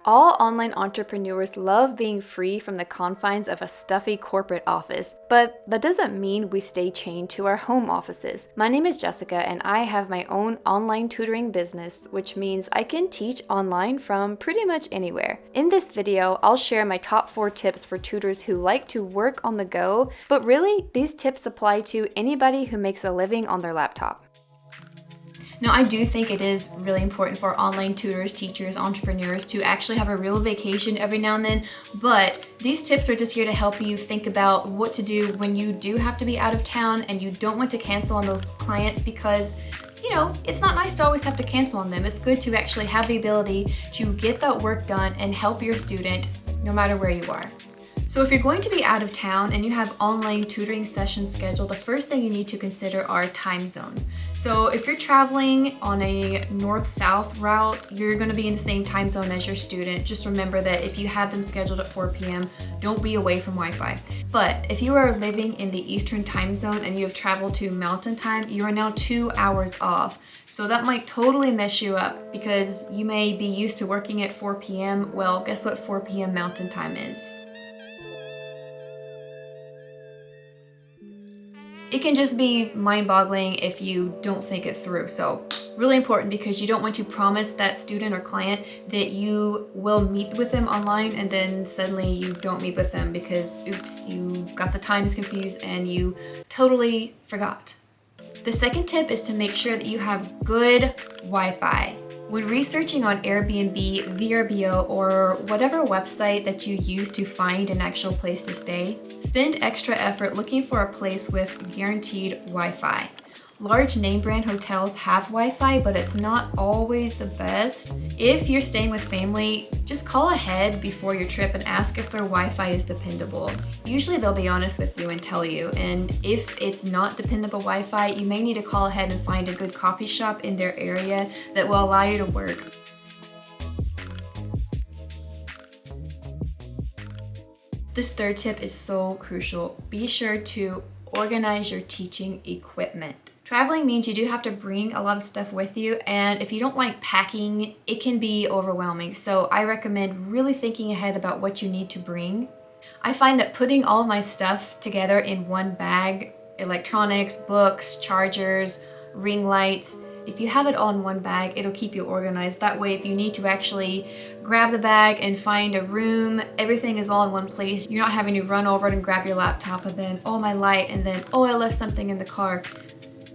All online entrepreneurs love being free from the confines of a stuffy corporate office, but that doesn't mean we stay chained to our home offices. My name is Jessica and I have my own online tutoring business, which means I can teach online from pretty much anywhere. In this video, I'll share my top 4 tips for tutors who like to work on the go, but really, these tips apply to anybody who makes a living on their laptop. Now, I do think it is really important for online tutors, teachers, entrepreneurs to actually have a real vacation every now and then, but these tips are just here to help you think about what to do when you do have to be out of town and you don't want to cancel on those clients because, you know, it's not nice to always have to cancel on them. It's good to actually have the ability to get that work done and help your student no matter where you are. So if you're going to be out of town and you have online tutoring sessions scheduled, the first thing you need to consider are time zones. So if you're traveling on a north-south route, you're going to be in the same time zone as your student. Just remember that if you have them scheduled at 4 p.m., don't be away from Wi-Fi. But if you are living in the Eastern time zone and you have traveled to Mountain Time, you are now 2 hours off. So that might totally mess you up because you may be used to working at 4 p.m. Well, guess what 4 p.m. Mountain Time is? It can just be mind-boggling if you don't think it through. So really important because you don't want to promise that student or client that you will meet with them online and then suddenly you don't meet with them because oops, you got the times confused and you totally forgot. The second tip is to make sure that you have good Wi-Fi. When researching on Airbnb, VRBO, or whatever website that you use to find an actual place to stay, spend extra effort looking for a place with guaranteed Wi-Fi. Large name brand hotels have Wi-Fi, but it's not always the best. If you're staying with family, just call ahead before your trip and ask if their Wi-Fi is dependable. Usually they'll be honest with you and tell you, and if it's not dependable Wi-Fi, you may need to call ahead and find a good coffee shop in their area that will allow you to work. This third tip is so crucial. Be sure to organize your teaching equipment. Traveling means you do have to bring a lot of stuff with you, and if you don't like packing, it can be overwhelming. So I recommend really thinking ahead about what you need to bring. I find that putting all of my stuff together in one bag, electronics, books, chargers, ring lights, if you have it all in one bag, it'll keep you organized. That way, if you need to actually grab the bag and find a room, everything is all in one place. You're not having to run over and grab your laptop and then, oh, my light, and then, oh, I left something in the car.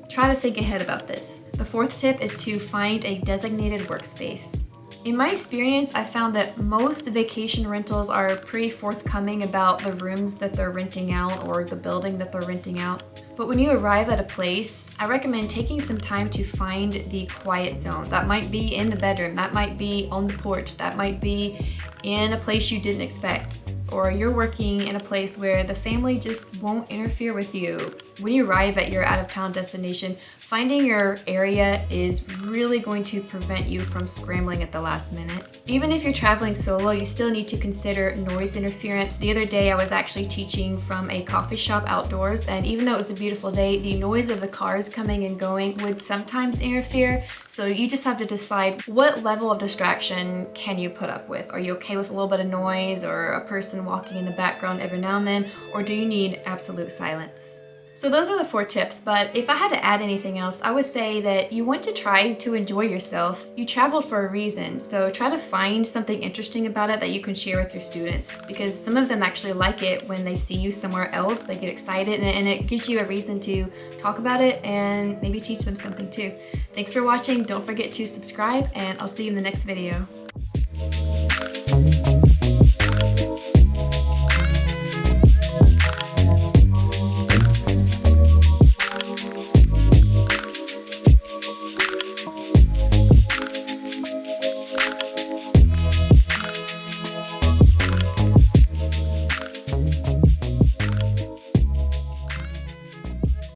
Try to think ahead about this. The fourth tip is to find a designated workspace. In my experience, I found that most vacation rentals are pretty forthcoming about the rooms that they're renting out or the building that they're renting out. But when you arrive at a place, I recommend taking some time to find the quiet zone. That might be in the bedroom, that might be on the porch, that might be in a place you didn't expect. Or you're working in a place where the family just won't interfere with you. When you arrive at your out-of-town destination, finding your area is really going to prevent you from scrambling at the last minute. Even if you're traveling solo, you still need to consider noise interference. The other day I was actually teaching from a coffee shop outdoors, and even though it was a beautiful day, the noise of the cars coming and going would sometimes interfere. So you just have to decide what level of distraction can you put up with. Are you okay with a little bit of noise or a person walking in the background every now and then, or do you need absolute silence? So those are the 4 tips, but if I had to add anything else, I would say that you want to try to enjoy yourself. You traveled for a reason, so try to find something interesting about it that you can share with your students, because some of them actually like it when they see you somewhere else. They get excited and it gives you a reason to talk about it and maybe teach them something too. Thanks for watching. Don't forget to subscribe, and I'll see you in the next video.